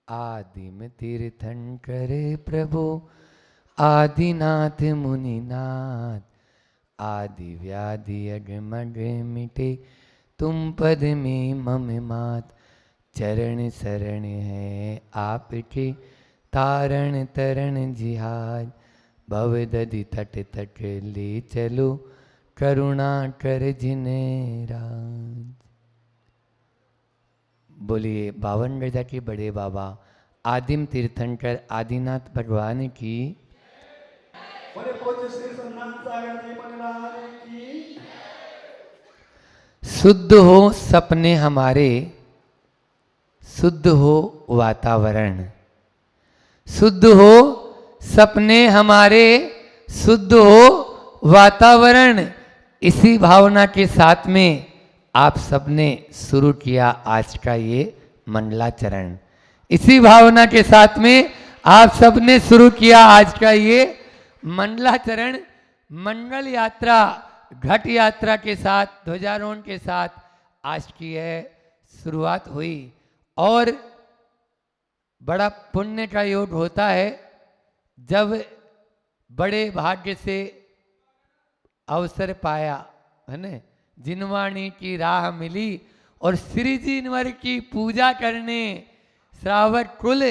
आदिम तीर्थंकर प्रभु आदिनाथ मुनिनाथ, आदि व्याधि अगमग मिटे तुम पद में मम मात। चरण शरण है आपके तारण तरण जिहाज, भवदधि तट तट ले चलो करुणा कर जिन्हें राज। बोलिए बावन गजा के बड़े बाबा आदिम तीर्थंकर आदिनाथ भगवान की। शुद्ध हो सपने हमारे, शुद्ध हो वातावरण, शुद्ध हो सपने हमारे, शुद्ध हो वातावरण। इसी भावना के साथ में आप सबने शुरू किया आज का ये मंडलाचरण। इसी भावना के साथ में आप सबने शुरू किया आज का ये मंडलाचरण। मंगल यात्रा घट यात्रा के साथ ध्वजारोहण के साथ आज की यह शुरुआत हुई। और बड़ा पुण्य का योग होता है जब बड़े भाग्य से अवसर पाया, है न, जिनवाणी की राह मिली और श्री जिनवर की पूजा करने श्रावक कुल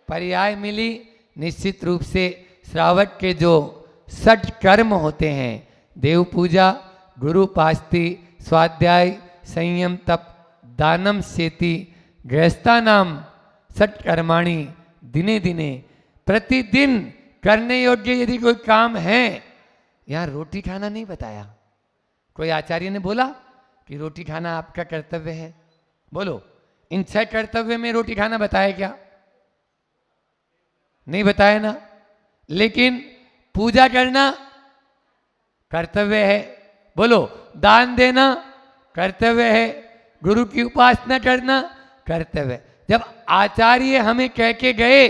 पर्याय मिली। निश्चित रूप से श्रावक के जो 6 कर्म होते हैं, देव पूजा, गुरु पास्ति, स्वाध्याय, संयम, तप, दानम, सेति, गृहस्था नाम 6 कर्माणि दिने दिने प्रतिदिन करने योग्य यदि कोई काम है। यहाँ रोटी खाना नहीं बताया, कोई आचार्य ने बोला कि रोटी खाना आपका कर्तव्य है? बोलो, इन 6 कर्तव्य में रोटी खाना बताया क्या? नहीं बताया ना। लेकिन पूजा करना कर्तव्य है। बोलो, दान देना कर्तव्य है, गुरु की उपासना करना कर्तव्य। जब आचार्य हमें कह के गए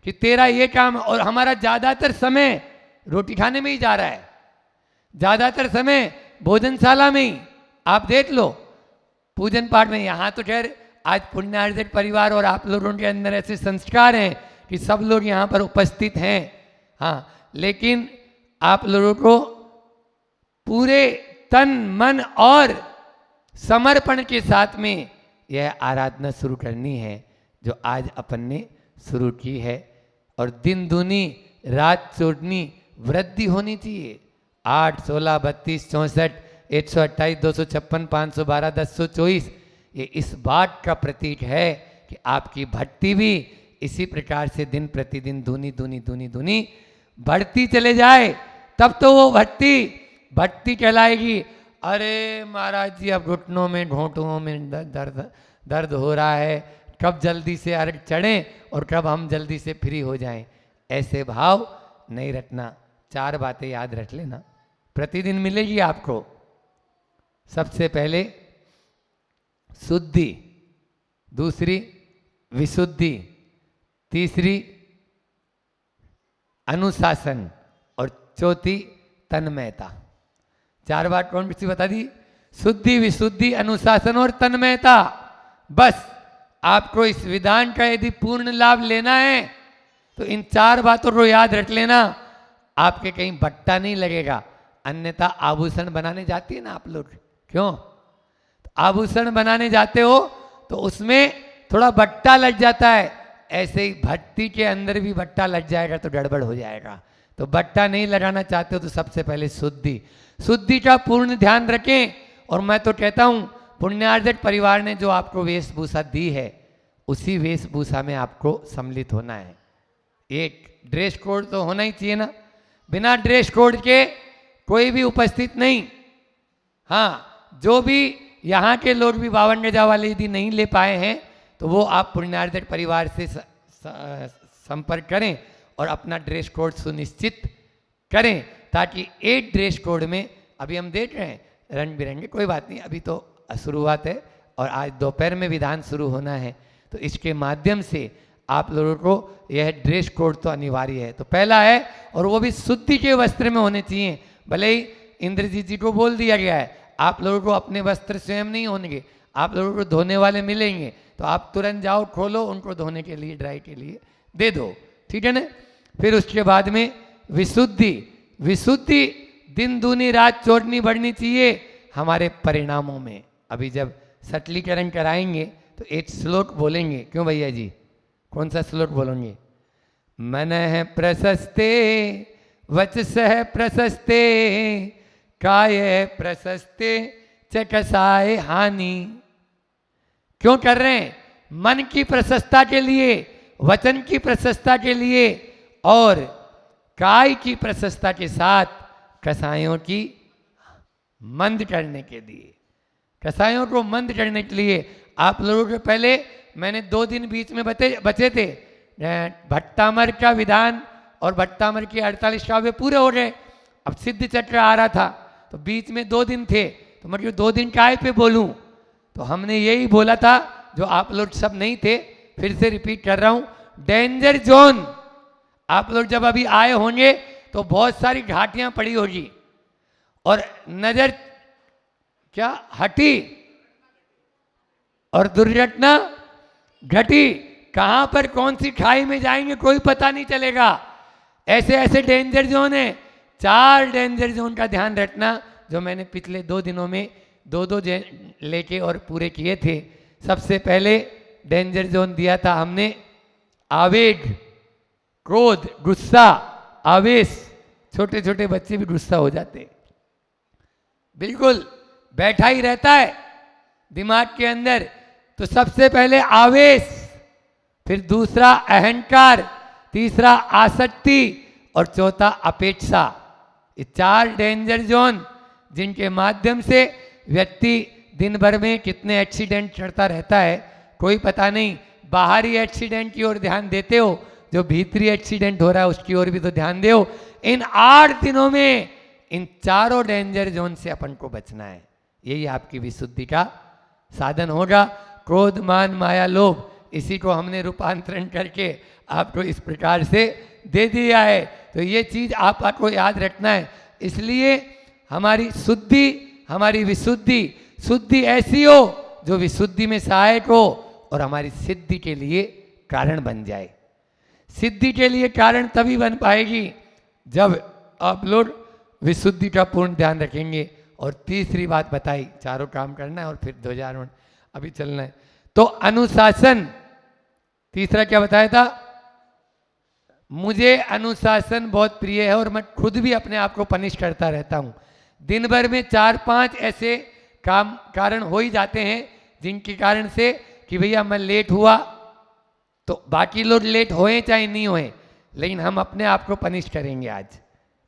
कि तेरा ये काम, और हमारा ज्यादातर समय रोटी खाने में ही जा रहा है, ज्यादातर समय भोजनशाला में ही, आप देख लो, पूजन पाठ में। यहाँ तो खैर आज पुण्यार्जित परिवार और आप लोगों के अंदर ऐसे संस्कार हैं कि सब लोग यहाँ पर उपस्थित हैं, हाँ, लेकिन आप लोगों को पूरे तन मन और समर्पण के साथ में यह आराधना शुरू करनी है जो आज अपन ने शुरू की है। और दिन दूनी रात चौगुनी वृद्धि होनी चाहिए। 8, 16, 32, 64, 128, 256, 512, 1024, ये इस बात का प्रतीक है कि आपकी भक्ति भी इसी प्रकार से दिन प्रतिदिन दूनी दूनी दूनी दूनी बढ़ती चले जाए, तब तो वो भक्ति कहलाएगी। अरे महाराज जी, अब घुटनों में घोंटुओं में दर्द हो रहा है, कब जल्दी से अर्घ चढ़ें और कब हम जल्दी से फ्री हो जाएं, ऐसे भाव नहीं रखना। 4 बातें याद रख लेना, प्रतिदिन मिलेगी आपको। सबसे पहले शुद्धि, दूसरी विशुद्धि, तीसरी अनुशासन और चौथी तन्मयता। 4 बात कौन सी बता दी? शुद्धि, विशुद्धि, अनुशासन और तन्मयता। बस आपको इस विधान का यदि पूर्ण लाभ लेना है तो इन 4 बातों को याद रख लेना, आपके कहीं बट्टा नहीं लगेगा। अन्यथा आभूषण बनाने जाती है ना आप लोग, क्यों? तो आभूषण बनाने जाते हो तो उसमें थोड़ा बट्टा लग जाता है, ऐसे ही भक्ति के अंदर भी बट्टा लग जाएगा तो गड़बड़ हो जाएगा। तो बट्टा नहीं लगाना चाहते हो तो सबसे पहले शुद्धि का पूर्ण ध्यान रखें। और मैं तो कहता हूं, पुण्यार्जित परिवार ने जो आपको वेशभूषा दी है उसी वेशभूषा में आपको सम्मिलित होना है। एक ड्रेस कोड तो होना ही चाहिए ना, बिना ड्रेस कोड के कोई भी उपस्थित नहीं। हाँ, जो भी यहाँ के लोग भी 52 गजा वाले यदि नहीं ले पाए हैं तो वो आप पुण्यार्जित परिवार से संपर्क करें और अपना ड्रेस कोड सुनिश्चित करें, ताकि एक ड्रेस कोड में, अभी हम देख रहे हैं रंग बिरंगे, कोई बात नहीं, अभी तो शुरुआत है और आज दोपहर में विधान शुरू होना है, तो इसके माध्यम से आप लोगों को यह ड्रेस कोड तो अनिवार्य है। तो पहला है, और वो भी शुद्धि के वस्त्र में होने चाहिए। भले ही इंद्रजीत जी को बोल दिया गया है, आप लोगों को अपने वस्त्र स्वयं नहीं होंगे, आप लोगों को धोने वाले मिलेंगे, तो आप तुरंत जाओ, खोलो, उनको धोने के लिए, ड्राई के लिए दे दो, ठीक है ना। फिर उसके बाद में विशुद्धि, विशुद्धि दिन दूनी रात चौगनी बढ़नी चाहिए हमारे परिणामों में। अभी जब सटलीकरण कराएंगे तो एक श्लोक बोलेंगे, क्यों भैया जी, कौन सा श्लोक बोलेंगे? मन है प्रशस्ते वचसः प्रशस्ते काय प्रशस्ते चकसाए हानि। क्यों कर रहे हैं? मन की प्रशस्ता के लिए, वचन की प्रशस्ता के लिए और काय की प्रशस्ता के साथ कसायों की मंद करने के लिए। कसायों को मंद करने के लिए आप लोगों के पहले मैंने 2 दिन बीच में बचे थे, भट्टामर का विधान और भट्टामर के 48 काव्य पूरे हो गए, अब सिद्ध चक्र आ रहा था, तो बीच में 2 दिन थे, तो मैं 2 दिन काय पे बोलूं? तो हमने यही बोला था, जो आप लोग सब नहीं थे, फिर से रिपीट कर रहा हूं, डेंजर जोन। आप लोग जब अभी आए होंगे तो बहुत सारी घाटियां पड़ी होगी और नजर क्या हटी और दुर्घटना घटी, कहां पर कौन सी खाई में जाएंगे कोई पता नहीं चलेगा। ऐसे ऐसे डेंजर जोन है, 4 डेंजर जोन का ध्यान रखना, जो मैंने पिछले 2 दिनों में 2-2 लेके और पूरे किए थे। सबसे पहले डेंजर जोन दिया था हमने आवेग, क्रोध, गुस्सा, आवेश। छोटे छोटे बच्चे भी गुस्सा हो जाते, बिल्कुल बैठा ही रहता है दिमाग के अंदर। तो सबसे पहले आवेश, फिर दूसरा अहंकार, तीसरा आसक्ति और चौथा अपेक्षा। ये 4 डेंजर जोन जिनके माध्यम से व्यक्ति दिन भर में कितने एक्सीडेंट करता रहता है कोई पता नहीं। बाहरी एक्सीडेंट की ओर ध्यान देते हो, जो भीतरी एक्सीडेंट हो रहा है उसकी ओर भी तो ध्यान दो। इन 8 दिनों में इन 4 डेंजर जोन से अपन को बचना है, यही आपकी विशुद्धि का साधन होगा। क्रोध, मान, माया, लोभ, इसी को हमने रूपांतरण करके आपको इस प्रकार से दे दिया है। तो ये चीज आपको याद रखना है। इसलिए हमारी शुद्धि, हमारी विशुद्धि, शुद्धि ऐसी हो जो विशुद्धि में सहायक हो और हमारी सिद्धि के लिए कारण बन जाए। सिद्धि के लिए कारण तभी बन पाएगी जब आप लोग विशुद्धि का पूर्ण ध्यान रखेंगे। और तीसरी बात बताई, चारों काम करना है और फिर ध्वजारोहण अभी चलना है। तो अनुशासन, तीसरा क्या बताया था? मुझे अनुशासन बहुत प्रिय है और मैं खुद भी अपने आप को पनिश करता रहता हूं। दिन भर में 4-5 ऐसे काम कारण हो ही जाते हैं जिनके कारण से कि भैया मैं लेट हुआ, तो बाकी लोग लेट होए चाहे नहीं होए, लेकिन हम अपने आप को पनिश करेंगे आज।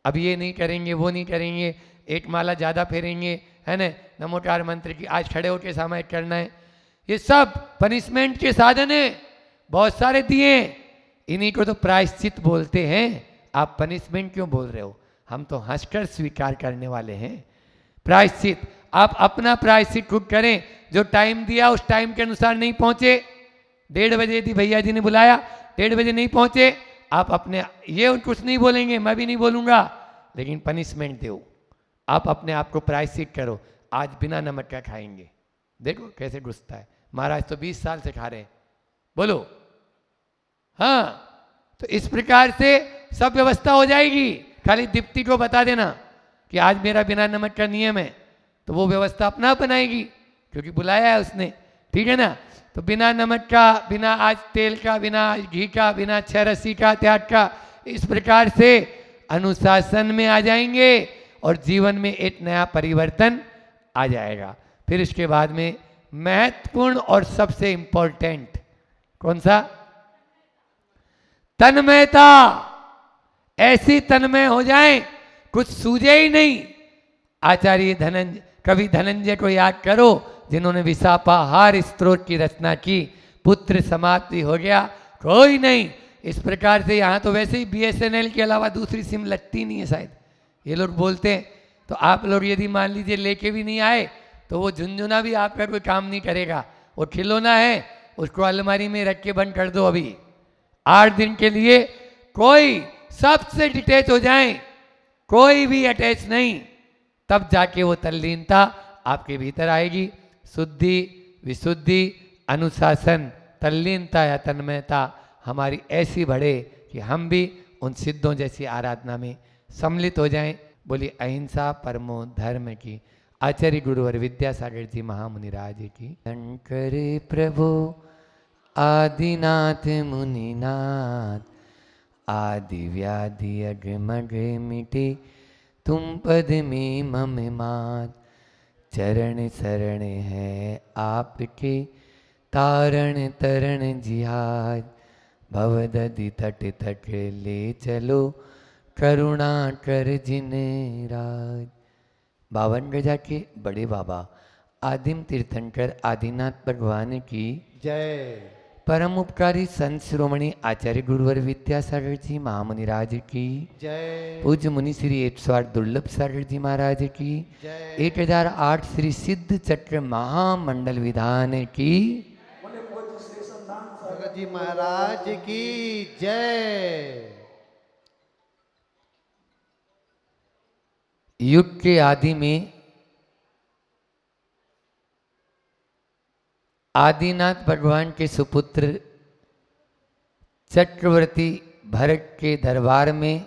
अब ये नहीं करेंगे, वो नहीं करेंगे, एक माला ज़्यादा फेरेंगे, है ना, नमोकार मंत्र की आज खड़े होकर सामायिक करना है। ये सब पनिशमेंट के साधन है, बहुत सारे दिए, इन्हीं को तो प्रायश्चित बोलते हैं। आप पनिशमेंट क्यों बोल रहे हो? हम तो हंसकर स्वीकार करने वाले हैं। प्रायश्चित, आप अपना प्रायश्चित खुद करें। जो टाइम दिया उस टाइम के अनुसार नहीं पहुंचे, 1:30 बजे थी, भैया जी ने बुलाया, 1:30 बजे नहीं पहुंचे, आप अपने ये कुछ नहीं बोलेंगे, मैं भी नहीं बोलूंगा, लेकिन पनिशमेंट दो। आप अपने आप को प्रायश्चित करो। आज बिना नमक का खाएंगे, देखो कैसे गुस्सा है। महाराज तो 20 साल से खा रहे हैं, बोलो। हाँ, तो इस प्रकार से सब व्यवस्था हो जाएगी। खाली दीप्ति को बता देना कि आज मेरा बिना नमक का नियम है, तो वो व्यवस्था अपना बनाएगी, क्योंकि बुलाया है उसने, ठीक है ना। तो बिना नमक का, बिना आज तेल का, बिना आज घी का, बिना छरसी का, त्याग का, इस प्रकार से अनुशासन में आ जाएंगे और जीवन में एक नया परिवर्तन आ जाएगा। फिर इसके बाद में महत्वपूर्ण और सबसे इंपॉर्टेंट कौन सा? तन्मयता। ऐसी तन्मय हो जाए कुछ सूझे ही नहीं। आचार्य धनंजय, कवि धनंजय को याद करो, जिन्होंने विशापाहार स्तोत्र की रचना की। पुत्र समाप्ति हो गया, कोई नहीं। इस प्रकार से यहाँ तो वैसे ही BSNL के अलावा दूसरी सिम लगती नहीं है शायद, ये लोग बोलते हैं। तो आप लोग यदि मान लीजिए लेके भी नहीं आए तो वो झुंझुना भी आपका कोई काम नहीं करेगा। वो खिलौना है, उसको अलमारी में रख के बंद कर दो। अभी 8 दिन के लिए कोई सबसे डिटैच हो जाए, कोई भी अटैच नहीं, तब जाके वो तल्लीनता आपके भीतर आएगी। शुद्धि, विशुद्धि, अनुशासन, तल्लीनता या तन्मयता हमारी ऐसी बढ़े कि हम भी उन सिद्धों जैसी आराधना में सम्मिलित हो जाएं। बोली अहिंसा परमो धर्म की। आचार्य गुरुवर विद्यासागर जी महामुनिराज की। शंकर प्रभु आदिनाथ मुनिनाथ, आदि व्याधि अग्र मग्र मिटे, तुम पद में मम मात। चरण शरण है आपके, तारण तरण जिहाज। भवदधि तट तट ले चलो, करुणा कर जिन राज। 52 गजा के बड़े बाबा आदिम तीर्थंकर आदिनाथ भगवान की जय। परम उपकारी संत शिरोमणि आचार्य गुरुवर विद्यासागर जी महामुनिराज की जय। पूज्य मुनि श्री 108 दुर्लभ सागर जी महाराज की जय। 1008 श्री सिद्ध चक्र महामंडल विधान की भगत जी महाराज की जय। युग के आदि में आदिनाथ भगवान के सुपुत्र चक्रवर्ती भरत के दरबार में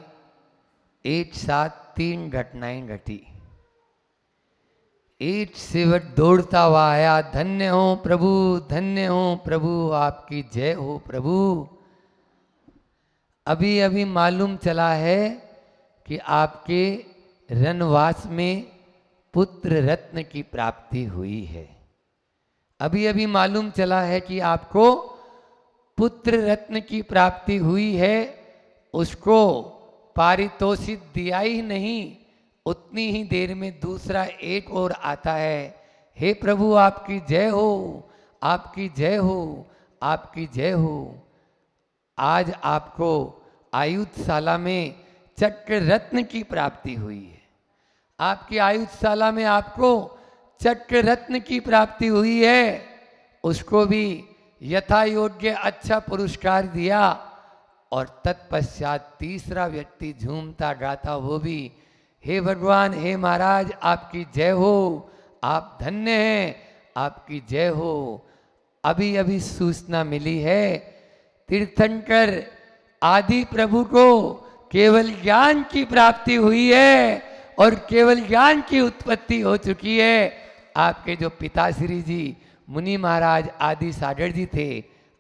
एक साथ 3 घटनाएं घटी। एक सेवक दौड़ता हुआ आया, धन्य हो प्रभु, धन्य हो प्रभु, आपकी जय हो प्रभु। अभी अभी मालूम चला है कि आपके रनवास में पुत्र रत्न की प्राप्ति हुई है। अभी अभी मालूम चला है कि आपको पुत्र रत्न की प्राप्ति हुई है। उसको पारितोषिक दिया ही नहीं, उतनी ही देर में दूसरा एक और आता है। हे प्रभु आपकी जय हो, आपकी जय हो, आपकी जय हो। आज आपको आयुधशाला में चक्र रत्न की प्राप्ति हुई है। आपकी आयुधशाला में आपको चक्र रत्न की प्राप्ति हुई है। उसको भी यथा योग्य अच्छा पुरस्कार दिया और तत्पश्चात तीसरा व्यक्ति झूमता गाता वो भी, हे भगवान, हे महाराज आपकी जय हो, आप धन्य हैं, आपकी जय हो। अभी अभी सूचना मिली है तीर्थंकर आदि प्रभु को केवल ज्ञान की प्राप्ति हुई है और केवल ज्ञान की उत्पत्ति हो चुकी है। आपके जो पिताश्री जी मुनि महाराज आदि सागर जी थे,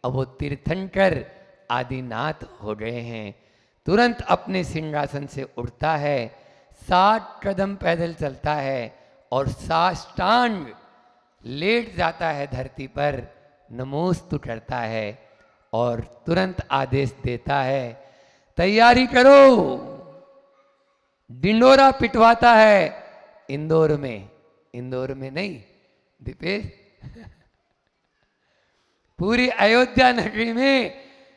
अब वो तीर्थंकर आदिनाथ हो गए हैं। तुरंत अपने सिंहासन से उठता है, 60 कदम पैदल चलता है और साष्टांग लेट जाता है धरती पर, नमोस्तु करता है और तुरंत आदेश देता है, तैयारी करो। डिंडोरा पिटवाता है इंदौर में, इंदौर में नहीं दीपेश, पूरी अयोध्या नगरी में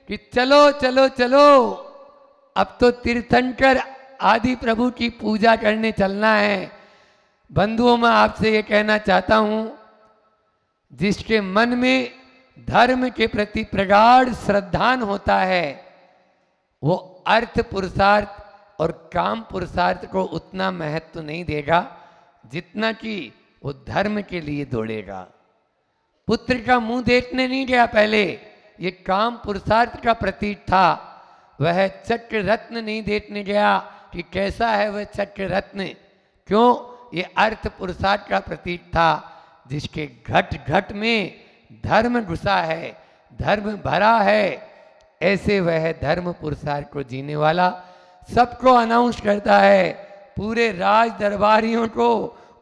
कि चलो चलो चलो, अब तो तीर्थंकर आदि प्रभु की पूजा करने चलना है। बंधुओं, मैं आपसे ये कहना चाहता हूं, जिसके मन में धर्म के प्रति प्रगाढ़ श्रद्धान होता है, वो अर्थ पुरुषार्थ और काम पुरुषार्थ को उतना महत्व नहीं देगा जितना कि वो धर्म के लिए दौड़ेगा। पुत्र का मुंह देखने नहीं गया पहले, ये काम पुरुषार्थ का प्रतीक था। वह चक्र रत्न नहीं देखने गया कि कैसा है वह चक्र रत्न, क्यों? ये अर्थ पुरुषार्थ का प्रतीक था, जिसके घट घट में धर्म घुसा है, धर्म भरा है। ऐसे वह धर्म पुरुषार्थ को जीने वाला सबको अनाउंस करता है, पूरे राज दरबारियों को,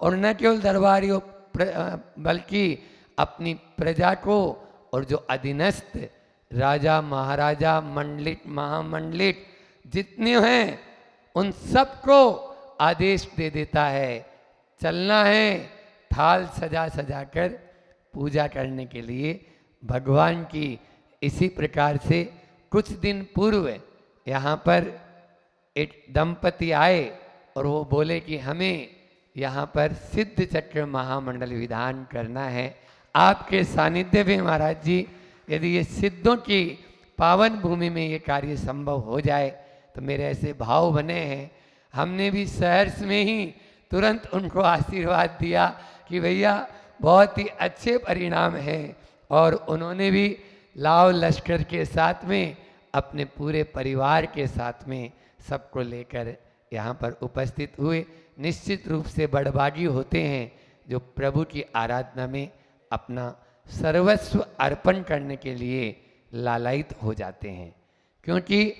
और न केवल दरबारियों बल्कि अपनी प्रजा को, और जो अधीनस्थ राजा महाराजा मंडलिक महामंडलिक जितने हैं उन सबको आदेश दे देता है, चलना है थाल सजा सजा कर पूजा करने के लिए भगवान की। इसी प्रकार से कुछ दिन पूर्व यहाँ पर एक दंपति आए और वो बोले कि हमें यहाँ पर सिद्ध चक्र महामंडल विधान करना है आपके सानिध्य में महाराज जी। यदि ये सिद्धों की पावन भूमि में ये कार्य संभव हो जाए तो मेरे ऐसे भाव बने हैं। हमने भी सहर्ष में ही तुरंत उनको आशीर्वाद दिया कि भैया बहुत ही अच्छे परिणाम हैं, और उन्होंने भी लाव लश्कर के साथ में अपने पूरे परिवार के साथ में सबको लेकर यहाँ पर उपस्थित हुए। निश्चित रूप से बड़भागी होते हैं जो प्रभु की आराधना में अपना सर्वस्व अर्पण करने के लिए लालायित हो जाते हैं, क्योंकि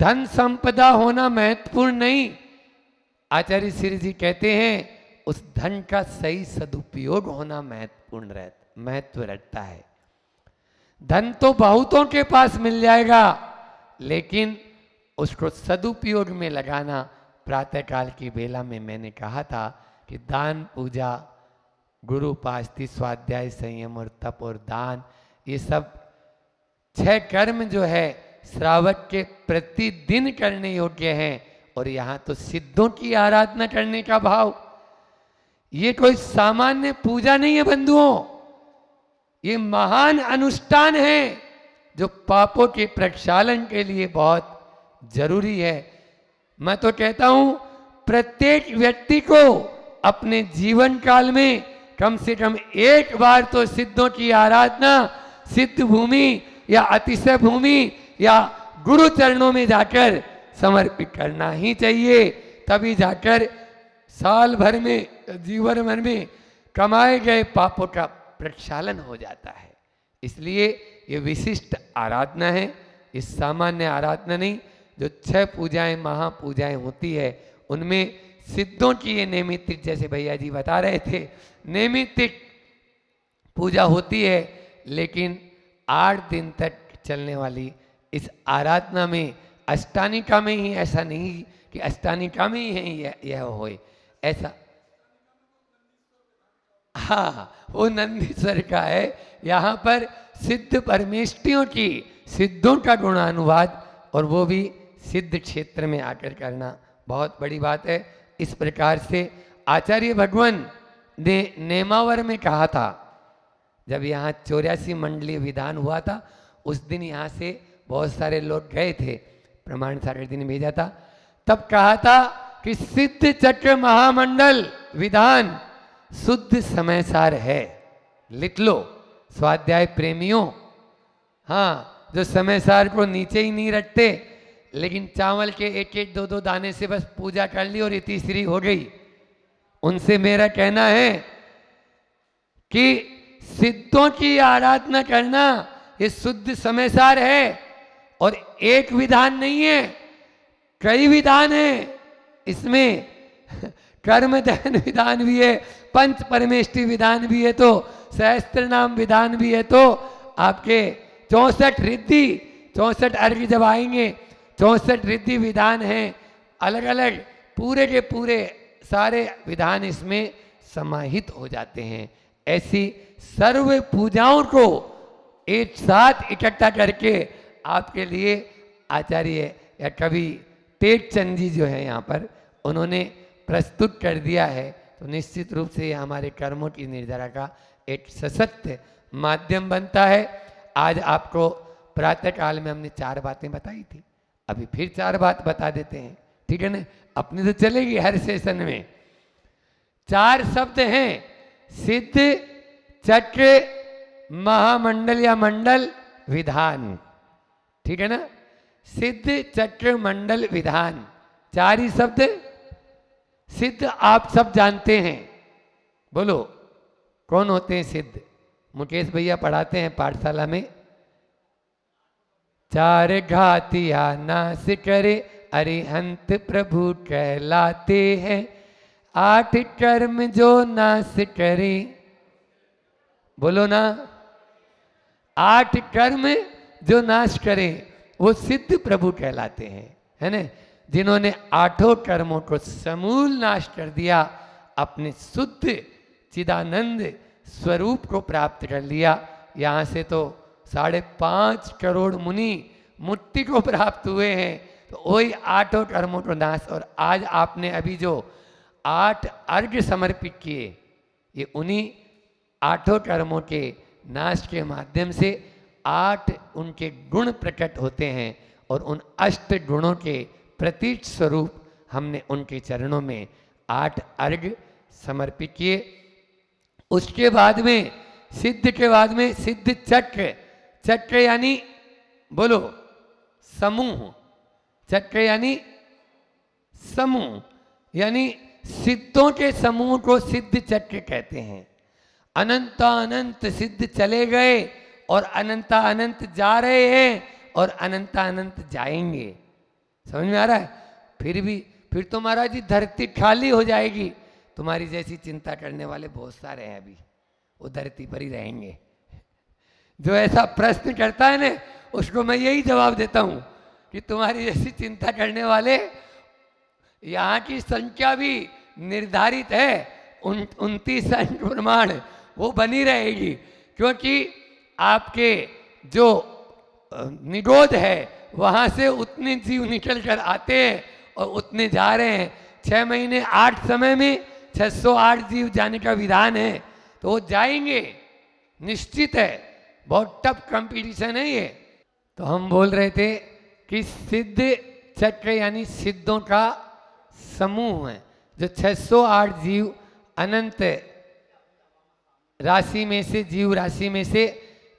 धन संपदा होना महत्वपूर्ण नहीं, आचार्य श्री जी कहते हैं उस धन का सही सदुपयोग होना महत्व रखता है। धन तो बहुतों के पास मिल जाएगा, लेकिन उसको सदुपयोग में लगाना, प्रातःकाल की बेला में मैंने कहा था कि दान, पूजा, गुरु उपासना, स्वाध्याय, संयम और तप और दान, ये सब 6 कर्म जो है श्रावक के प्रतिदिन करने योग्य हैं। और यहाँ तो सिद्धों की आराधना करने का भाव, ये कोई सामान्य पूजा नहीं है बंधुओं, ये महान अनुष्ठान है जो पापों के प्रक्षालन के लिए बहुत जरूरी है। मैं तो कहता हूं प्रत्येक व्यक्ति को अपने जीवन काल में कम से कम एक बार तो सिद्धों की आराधना, सिद्ध भूमि या अतिशय भूमि या गुरु चरणों में जाकर समर्पित करना ही चाहिए, तभी जाकर साल भर में, जीवन भर में कमाए गए पापों का प्रक्षालन हो जाता है। इसलिए ये विशिष्ट आराधना है, इस सामान्य आराधना नहीं। जो 6 पूजाएं, महापूजाएं होती है, उनमें सिद्धों की ये नैमित्तिक, जैसे भैया जी बता रहे थे, नैमित्तिक पूजा होती है। लेकिन 8 दिन तक चलने वाली इस आराधना में, अष्टानिका में ही ऐसा नहीं कि अष्टानिका में ही यह होए, ऐसा, हाँ वो नंदीश्वर का है। यहाँ पर सिद्ध परमेष्टियों की, सिद्धों का गुणानुवाद, और वो भी सिद्ध क्षेत्र में आकर करना बहुत बड़ी बात है। इस प्रकार से आचार्य भगवान ने नेमावर में कहा था, जब यहाँ 84 मंडलीय विधान हुआ था, उस दिन यहाँ से बहुत सारे लोग गए थे, प्रमाण सागर जी ने भेजा था, तब कहा था कि सिद्ध चक्र महामंडल विधान शुद्ध समयसार है। लिख लो स्वाध्याय प्रेमियों, हाँ, जो समयसार को नीचे ही नहीं रखते, लेकिन चावल के 1-1, 2-2 दाने से बस पूजा कर ली और तीसरी हो गई, उनसे मेरा कहना है कि सिद्धों की आराधना करना ये शुद्ध समयसार है। और एक विधान नहीं है, कई विधान है इसमें। कर्मदान विधान भी है, पंच परमेष्टि विधान भी है, तो सहस्त्र नाम विधान भी है, तो आपके 64 रिद्धि, 64 अर्घ जब आएंगे, 64 रिद्धि विधान हैं, अलग अलग पूरे के पूरे सारे विधान इसमें समाहित हो जाते हैं। ऐसी सर्व पूजाओं को एक साथ इकट्ठा करके आपके लिए आचार्य या कवि टेकचंद जी जो है यहाँ पर, उन्होंने प्रस्तुत कर दिया है। तो निश्चित रूप से यह हमारे कर्मों की निर्धारा का एक सशक्त माध्यम बनता है। आज आपको प्रातः काल में हमने 4 बातें बताई थी, अभी फिर 4 बात बता देते हैं, ठीक है ना, अपनी तो चलेगी हर सेशन में। 4 शब्द हैं, सिद्ध, चक्र, महामंडल या मंडल, विधान, ठीक है ना। सिद्ध, चक्र, मंडल, विधान, 4 ही शब्द। सिद्ध आप सब जानते हैं, बोलो कौन होते हैं सिद्ध? मुकेश भैया पढ़ाते हैं पाठशाला में। 4 घातिया नाश करे अरिहंत प्रभु कहलाते हैं, 8 कर्म जो नाश करे, बोलो ना, 8 कर्म जो नाश करे वो सिद्ध प्रभु कहलाते हैं, है ना। जिन्होंने 8 कर्मों को समूल नाश कर दिया, अपने शुद्ध चिदानंद स्वरूप को प्राप्त कर लिया। यहाँ से तो 5.5 करोड़ मुनि मुक्ति को प्राप्त हुए हैं, तो वही 8 कर्मों को नाश। और आज आपने अभी जो 8 अर्घ्य समर्पित किए, ये उन्हीं 8 कर्मों के नाश के माध्यम से 8 उनके गुण प्रकट होते हैं, और उन 8 गुणों के प्रतीक स्वरूप हमने उनके चरणों में 8 अर्घ समर्पित किए। उसके बाद में सिद्ध के बाद में सिद्ध चक्र, चक्र यानी बोलो समूह, चक्र यानी समूह, यानी सिद्धों के समूह को सिद्ध चक्र कहते हैं। अनंत अनंत सिद्ध चले गए और अनंत अनंत जा रहे हैं और अनंत अनंत जाएंगे। समझ में आ रहा है? फिर तो महाराज जी धरती खाली हो जाएगी। तुम्हारी जैसी चिंता करने वाले बहुत सारे हैं, अभी वो धरती पर ही रहेंगे। जो ऐसा प्रश्न करता है ना, उसको मैं यही जवाब देता हूं कि तुम्हारी जैसी चिंता करने वाले, यहाँ की संख्या भी निर्धारित है 29 प्रमाण, वो बनी रहेगी। क्योंकि आपके जो निरोध है वहाँ से उतने जीव निकल कर आते हैं और उतने जा रहे हैं। 6 महीने 8 समय में 608 जीव जाने का विधान है, तो वो जाएंगे, निश्चित है। बहुत टफ कंपटीशन है ये। तो हम बोल रहे थे कि सिद्ध चक्र यानी सिद्धों का समूह है, जो 608 जीव अनंत राशि में से, जीव राशि में से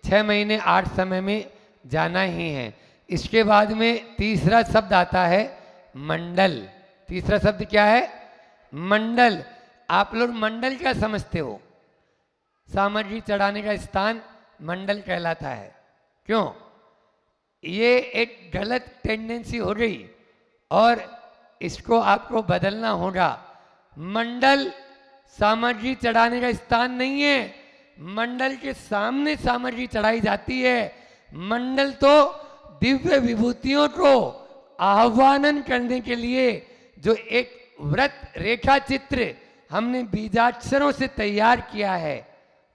6 महीने 8 समय में जाना ही है। इसके बाद में तीसरा शब्द आता है मंडल। तीसरा शब्द क्या है? मंडल। आप लोग मंडल क्या समझते हो? सामग्री चढ़ाने का स्थान मंडल कहलाता है। क्यों? ये एक गलत टेंडेंसी हो गई और इसको आपको बदलना होगा। मंडल सामग्री चढ़ाने का स्थान नहीं है। मंडल के सामने सामग्री चढ़ाई जाती है। मंडल तो दिव्य विभूतियों को आह्वान करने के लिए जो एक व्रत रेखा चित्र हमने बीजाक्षरों से तैयार किया है,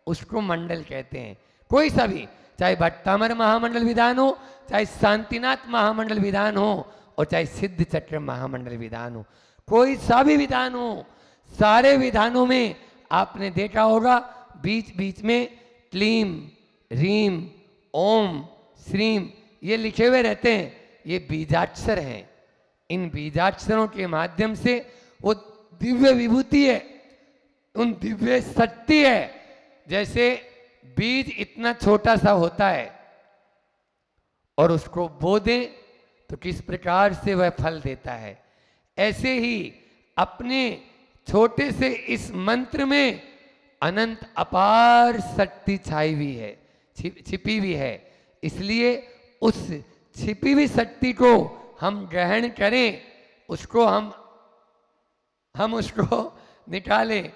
उसको मंडल कहते हैं। कोई सा भी, चाहे भट्टामर महामंडल विधान हो, चाहे शांतिनाथ महामंडल विधान हो और चाहे सिद्ध चक्र महामंडल विधान हो, कोई सा भी विधान हो, सारे विधानों में आपने देखा होगा बीच बीच में क्लीम, रीम, ओम, श्रीम ये लिखे हुए रहते हैं। ये बीजाक्षर हैं। इन बीजाक्षरों के माध्यम से वो दिव्य विभूति है, उन दिव्य शक्ति है। जैसे बीज इतना छोटा सा होता है और उसको बो दें तो किस प्रकार से वह फल देता है, ऐसे ही अपने छोटे से इस मंत्र में अनंत अपार शक्ति छाई हुई है, छिपी हुई है। इसलिए उस छिपी हुई शक्ति को हम ग्रहण करें, उसको हम उसको निकालें,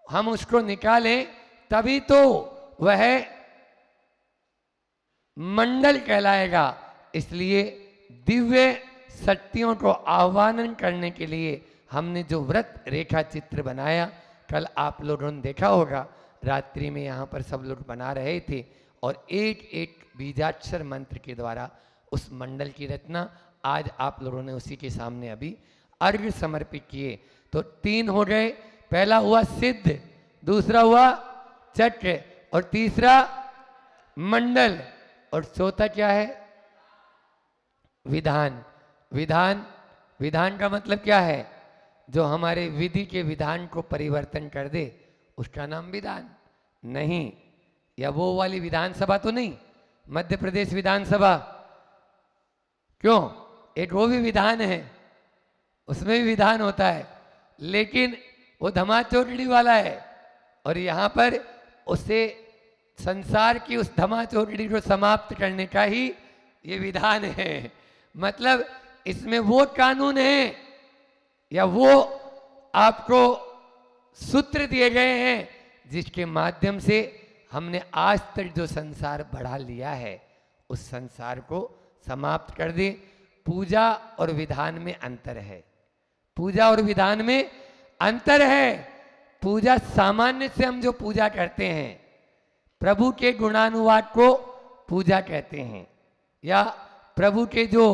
हम उसको निकालें, तभी तो वह मंडल कहलाएगा। इसलिए दिव्य शक्तियों को आह्वान करने के लिए हमने जो व्रत रेखा चित्र बनाया, कल आप लोगों ने देखा होगा, रात्रि में यहाँ पर सब लोग बना रहे थे और एक एक बीजाक्षर मंत्र के द्वारा उस मंडल की रचना आज आप लोगों ने उसी के सामने अभी अर्घ्य समर्पित किए। तो 3 हो गए। पहला हुआ सिद्ध, दूसरा हुआ चक्र और तीसरा मंडल, और चौथा क्या है? विधान। विधान का मतलब क्या है? जो हमारे विधि के विधान को परिवर्तन कर दे उसका नाम विधान नहीं। या वो वाली विधानसभा तो नहीं, मध्य प्रदेश विधानसभा, क्यों? एक वो भी विधान है, उसमें भी विधान होता है, लेकिन वो धमाचोटड़ी वाला है। और यहाँ पर उसे संसार की उस धमाचोटड़ी को समाप्त करने का ही ये विधान है। मतलब इसमें वो कानून है या वो आपको सूत्र दिए गए हैं जिसके माध्यम से हमने आज तक जो संसार बढ़ा लिया है उस संसार को समाप्त कर दे। पूजा और विधान में अंतर है। पूजा और विधान में अंतर है। पूजा सामान्य से हम जो पूजा करते हैं, प्रभु के गुणानुवाद को पूजा कहते हैं, या प्रभु के जो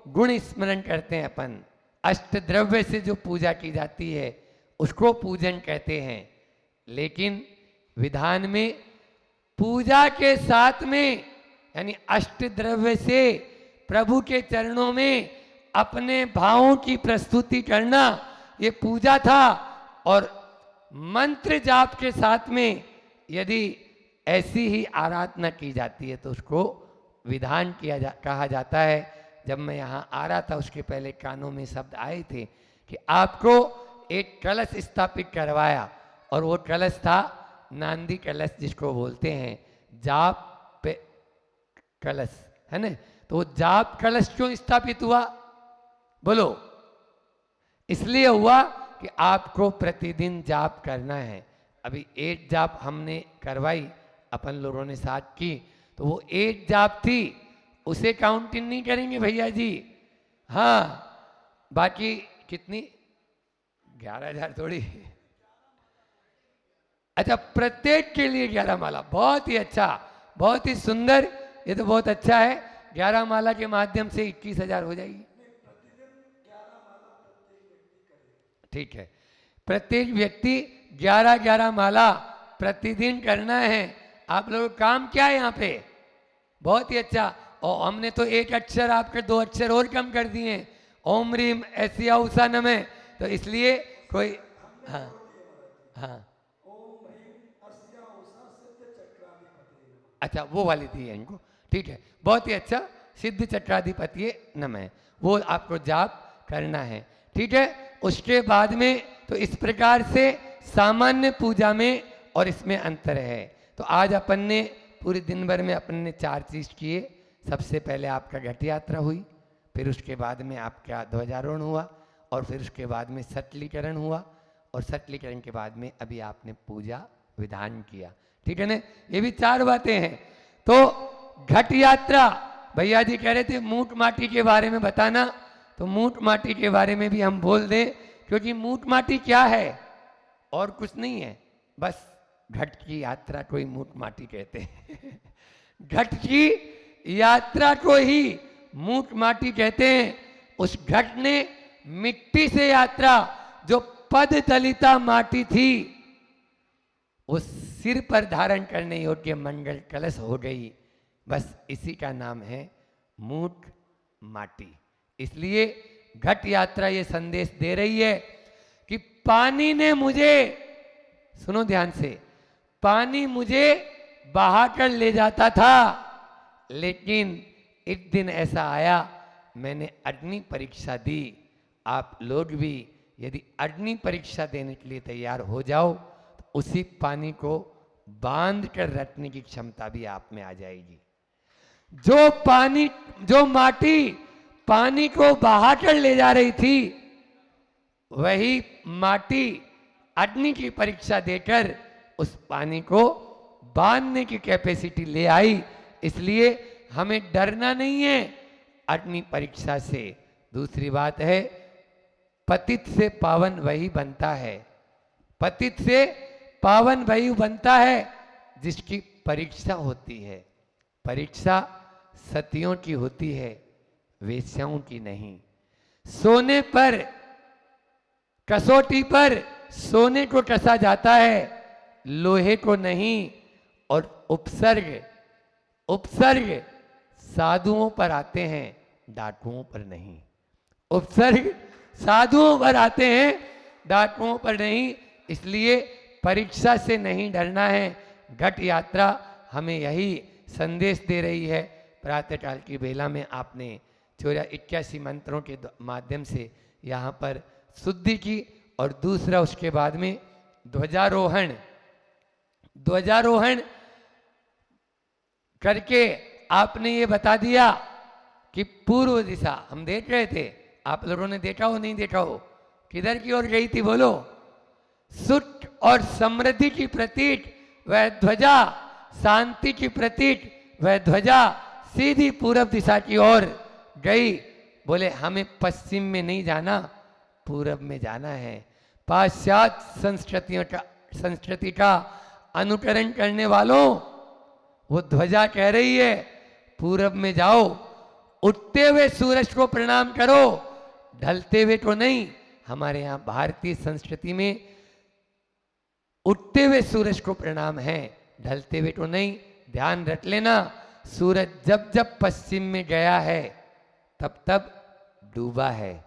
गुण स्मरण करते हैं अपन, अष्ट द्रव्य से जो पूजा की जाती है उसको पूजन कहते हैं। लेकिन विधान में पूजा के साथ में, यानी अष्ट द्रव्य से प्रभु के चरणों में अपने भावों की प्रस्तुति करना, ये पूजा था। और मंत्र जाप के साथ में यदि ऐसी ही आराधना की जाती है तो उसको विधान कहा जाता है। जब मैं यहाँ आ रहा था उसके पहले कानों में शब्द आए थे कि आपको एक कलश स्थापित करवाया, और वो कलश था नांदी कलश, जिसको बोलते हैं जाप पे कलश, है ना। तो वो जाप कलश क्यों स्थापित हुआ बोलो? इसलिए हुआ कि आपको प्रतिदिन जाप करना है। अभी 8 जाप हमने करवाई, अपन लोगों ने साथ की, तो वो 8 जाप थी, उसे काउंटिंग नहीं करेंगे भैया जी। हाँ, बाकी कितनी 11,000 थोड़ी। अच्छा, प्रत्येक के लिए 11 माला, बहुत ही अच्छा, बहुत ही सुंदर, ये तो बहुत अच्छा है। 11 माला के माध्यम से 21,000 हो जाएगी। ठीक है, प्रत्येक व्यक्ति 11-11 माला प्रतिदिन करना है। आप लोगों का काम क्या है यहाँ पे? बहुत ही अच्छा। और हमने तो एक अक्षर आपके 2 अक्षर और कम कर दिए, ओम रीम ऐसिया उषा नमे, तो इसलिए कोई हाँ हाँ अच्छा वो वाली दी है इनको, ठीक है, बहुत ही अच्छा। सिद्ध चक्राधिपति नमः, वो आपको जाप करना है, ठीक है। उसके बाद में तो इस प्रकार से सामान्य पूजा में और इसमें अंतर है। तो आज अपन ने पूरे दिन भर में अपन ने 4 चीज किए। सबसे पहले आपका घट यात्रा हुई, फिर उसके बाद में आपका ध्वजारोहण हुआ, और फिर उसके बाद में सटलीकरण हुआ, और सटलीकरण के बाद में अभी आपने पूजा विधान किया, ठीक है ना। ये भी 4 बातें हैं। तो घट यात्रा, भैया जी कह रहे थे मूठ माटी के बारे में बताना, तो मूठ माटी के बारे में भी हम बोल दें, क्योंकि मूठ माटी क्या है और कुछ नहीं है, बस घट की यात्रा को ही मूठ माटी कहते हैं। घट की यात्रा को ही मूठ माटी कहते हैं। उस घट ने मिट्टी से यात्रा, जो पद दलिता माटी थी, उस सिर पर धारण करने योग्य मंगल कलश हो गई। बस इसी का नाम है मूठ माटी। इसलिए घट यात्रा ये संदेश दे रही है कि पानी ने मुझे, सुनो ध्यान से, पानी मुझे बहाकर ले जाता था, लेकिन एक दिन ऐसा आया, मैंने अग्नि परीक्षा दी। आप लोग भी यदि अग्नि परीक्षा देने के लिए तैयार हो जाओ, तो उसी पानी को बांध कर रखने की क्षमता भी आप में आ जाएगी। जो माटी पानी को बहाकर ले जा रही थी, वही माटी अग्नि की परीक्षा देकर उस पानी को बांधने की कैपेसिटी ले आई। इसलिए हमें डरना नहीं है अग्नि परीक्षा से। दूसरी बात है, पतित से पावन वही बनता है, पतित से पावन वही बनता है जिसकी परीक्षा होती है। परीक्षा सतियों की होती है, वेश्याओं की नहीं। सोने पर, कसौटी पर सोने को कसा जाता है, लोहे को नहीं। और उपसर्ग साधुओं पर आते हैं, डाकुओं पर नहीं। उपसर्ग साधुओं पर आते हैं, डाकुओं पर नहीं। इसलिए परीक्षा से नहीं डरना है। घट यात्रा हमें यही संदेश दे रही है। प्रातःकाल की बेला में आपने 81 मंत्रों के माध्यम से यहाँ पर शुद्धि की, और दूसरा उसके बाद में ध्वजारोहण करके आपने ये बता दिया कि पूर्व दिशा, हम देख रहे थे, आप लोगों ने देखा हो नहीं देखा हो, किधर की ओर गई थी बोलो? सुख और समृद्धि की प्रतीक वह ध्वजा, शांति की प्रतीक वह ध्वजा सीधी पूर्व दिशा की ओर गई। बोले हमें पश्चिम में नहीं जाना, पूरब में जाना है। पाश्चात्य संस्कृति का अनुकरण करने वालों, वो ध्वजा कह रही है पूरब में जाओ, उठते हुए सूरज को प्रणाम करो, ढलते हुए को नहीं। हमारे यहाँ भारतीय संस्कृति में उठते हुए सूरज को प्रणाम है, ढलते हुए को नहीं। ध्यान रख लेना, सूरज जब जब पश्चिम में गया है तब तब डूबा है।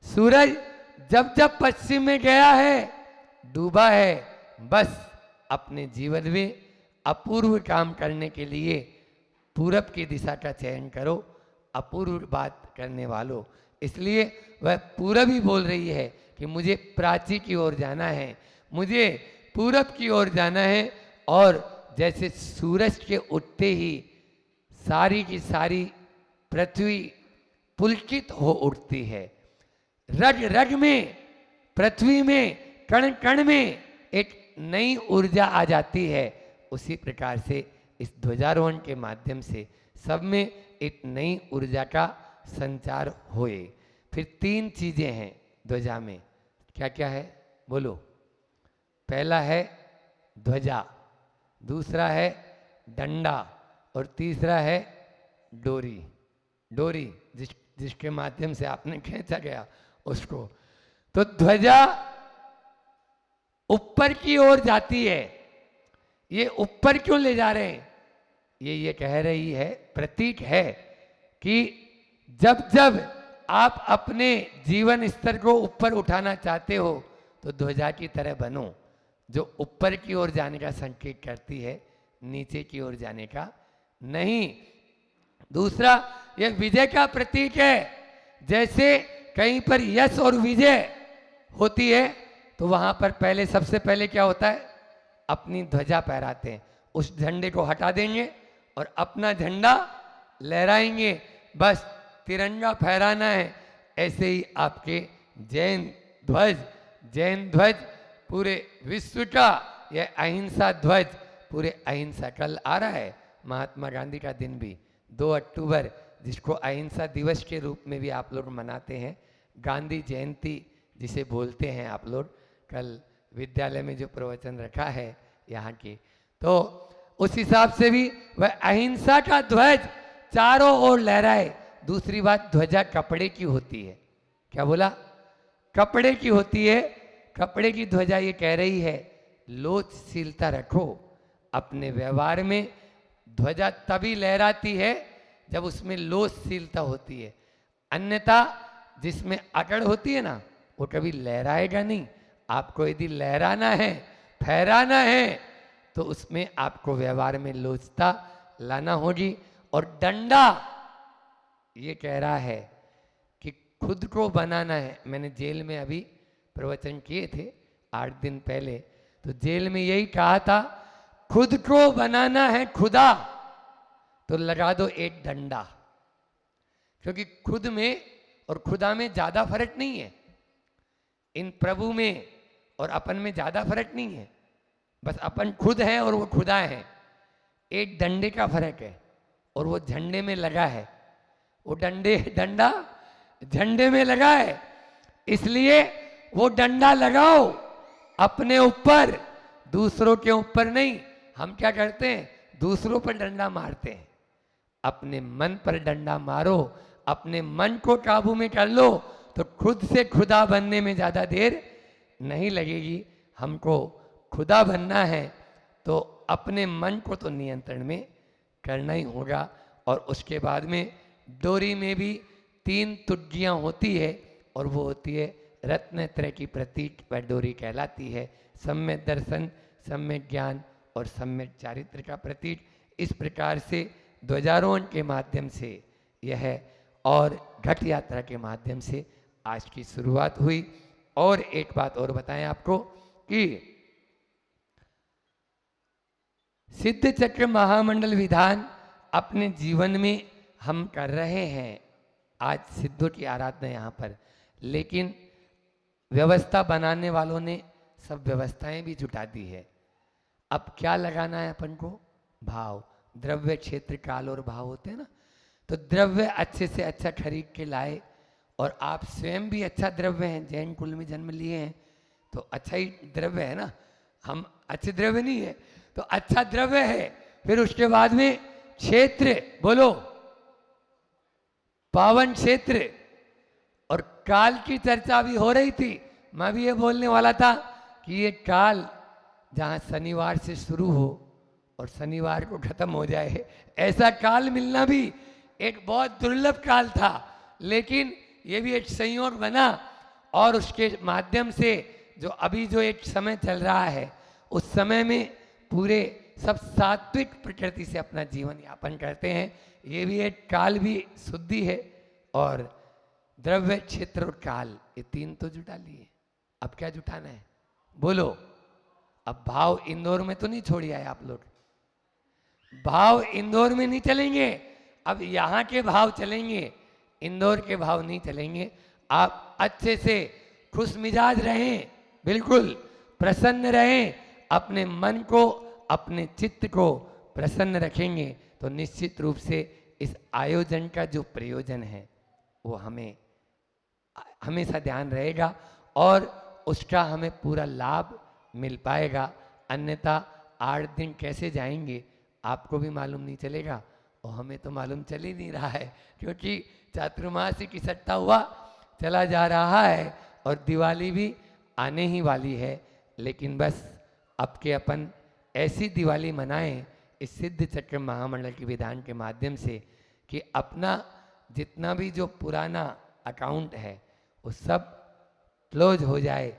सूरज जब जब पश्चिम में गया है डूबा है। बस अपने जीवन में अपूर्व काम करने के लिए पूरब की दिशा का चयन करो, अपूर्व बात करने वालों। इसलिए वह पूरब ही बोल रही है कि मुझे प्राची की ओर जाना है, मुझे पूरब की ओर जाना है। और जैसे सूरज के उठते ही सारी की सारी पृथ्वी पुलकित हो उठती है, रग रग में, पृथ्वी में, कण कण में एक नई ऊर्जा आ जाती है, उसी प्रकार से इस ध्वजारोहण के माध्यम से सब में एक नई ऊर्जा का संचार होए। फिर 3 चीजें हैं ध्वजा में, क्या क्या है बोलो? पहला है ध्वजा, दूसरा है डंडा और तीसरा है डोरी। डोरी जिसके माध्यम से आपने खींचा गया उसको। तो ध्वजा ऊपर की ओर जाती है। ये ऊपर क्यों ले जा रहे हैं? ये कह रही है, प्रतीक है कि जब जब आप अपने जीवन स्तर को ऊपर उठाना चाहते हो तो ध्वजा की तरह बनो, जो ऊपर की ओर जाने का संकेत करती है, नीचे की ओर जाने का नहीं। दूसरा, यह विजय का प्रतीक है। जैसे कहीं पर यश और विजय होती है तो वहां पर पहले, सबसे पहले क्या होता है? अपनी ध्वजा फहराते हैं, उस झंडे को हटा देंगे और अपना झंडा लहराएंगे, बस तिरंगा फहराना है। ऐसे ही आपके जैन ध्वज पूरे विश्व का, यह अहिंसा ध्वज पूरे अहिंसा। कल आ रहा है महात्मा गांधी का दिन भी, 2 अक्टूबर, जिसको अहिंसा दिवस के रूप में भी आप लोग मनाते हैं, गांधी जयंती जिसे बोलते हैं आप लोग। कल विद्यालय में जो प्रवचन रखा है यहाँ की, तो उस हिसाब से भी वह अहिंसा का ध्वज चारों ओर लहराए। दूसरी बात, ध्वजा कपड़े की होती है। क्या बोला? कपड़े की होती है। कपड़े की ध्वजा ये कह रही है लोचशीलता रखो अपने व्यवहार में। ध्वजा तभी लहराती है जब उसमें लोचशीलता होती है, अन्यथा जिसमें अकड़ होती है ना, वो कभी लहराएगा नहीं। आपको यदि लहराना है, फहराना है, तो उसमें आपको व्यवहार में लोचता लाना होगी। और डंडा ये कह रहा है कि खुद को बनाना है। मैंने जेल में अभी प्रवचन किए थे 8 दिन पहले, तो जेल में यही कहा था, खुद को बनाना है खुदा तो लगा दो एक डंडा। क्योंकि खुद में और खुदा में ज्यादा फर्क नहीं है, इन प्रभु में और अपन में ज्यादा फर्क नहीं है, बस अपन खुद हैं और वो खुदा है। एक डंडे का फर्क है और वो झंडे में लगा है, वो डंडा झंडे में लगा है। इसलिए वो डंडा लगाओ अपने ऊपर, दूसरों के ऊपर नहीं। हम क्या करते हैं? दूसरों पर डंडा मारते हैं। अपने मन पर डंडा मारो, अपने मन को काबू में कर लो, तो खुद से खुदा बनने में ज्यादा देर नहीं लगेगी। हमको खुदा बनना है तो अपने मन को तो नियंत्रण में करना ही होगा। और उसके बाद में डोरी में भी 3 तुड्डियाँ होती है, और वो होती है रत्नत्रय की प्रतीक, वह डोरी कहलाती है। सम्यक दर्शन, सम्यक ज्ञान और सम्यक चारित्र का प्रतीक। इस प्रकार से ध्वजारोहण के माध्यम से यह और घट यात्रा के माध्यम से आज की शुरुआत हुई। और एक बात और बताएं आपको कि सिद्ध चक्र महामंडल विधान अपने जीवन में हम कर रहे हैं। आज सिद्धों की आराधना यहाँ पर, लेकिन व्यवस्था बनाने वालों ने सब व्यवस्थाएं भी जुटा दी है। अब क्या लगाना है अपन को? भाव। द्रव्य, क्षेत्र, काल और भाव होते हैं ना, तो द्रव्य अच्छे से अच्छा खरीद के लाए। और आप स्वयं भी अच्छा द्रव्य हैं, जैन कुल में जन्म लिए हैं तो अच्छा ही द्रव्य है ना, हम अच्छे द्रव्य नहीं है तो अच्छा द्रव्य है। फिर उसके बाद में क्षेत्र, बोलो पावन क्षेत्र। और काल की चर्चा भी हो रही थी, मैं भी ये बोलने वाला था कि ये काल जहाँ शनिवार से शुरू हो और शनिवार को खत्म हो जाए, ऐसा काल मिलना भी एक बहुत दुर्लभ काल था। लेकिन ये भी एक संयोग बना और उसके माध्यम से जो अभी जो एक समय चल रहा है, उस समय में पूरे सब सात्विक प्रकृति से अपना जीवन यापन करते हैं। ये भी एक काल भी शुद्धि है, और द्रव्य, क्षेत्र और काल, ये तीन तो जुटा लिए। अब क्या जुटाना है बोलो? अब भाव इंदौर में तो नहीं छोड़ी आए आप लोग, भाव इंदौर में नहीं चलेंगे, अब यहाँ के भाव चलेंगे, इंदौर के भाव नहीं चलेंगे। आप अच्छे से खुश मिजाज रहें, बिल्कुल प्रसन्न रहें, अपने मन को, अपने चित्त को प्रसन्न रखेंगे तो निश्चित रूप से इस आयोजन का जो प्रयोजन है वो हमें हमेशा ध्यान रहेगा और उसका हमें पूरा लाभ मिल पाएगा। अन्यथा 8 दिन कैसे जाएंगे आपको भी मालूम नहीं चलेगा, और हमें तो मालूम चल ही नहीं रहा है, क्योंकि चातुर्मासिक इकट्ठा हुआ चला जा रहा है और दिवाली भी आने ही वाली है। लेकिन बस अब के अपन ऐसी दिवाली मनाएं इस सिद्ध चक्र महामंडल के विधान के माध्यम से कि अपना जितना भी जो पुराना अकाउंट है वो सब क्लोज हो जाए,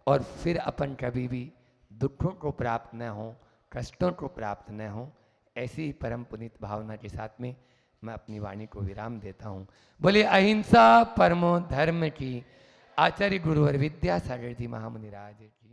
और फिर अपन कभी भी दुखों को प्राप्त न हो, कष्टों को प्राप्त न हो। ऐसी ही परम पुनीत भावना के साथ में मैं अपनी वाणी को विराम देता हूँ। बोले अहिंसा परमो धर्म की, आचार्य गुरुवर विद्यासागर जी महामुनि राज की।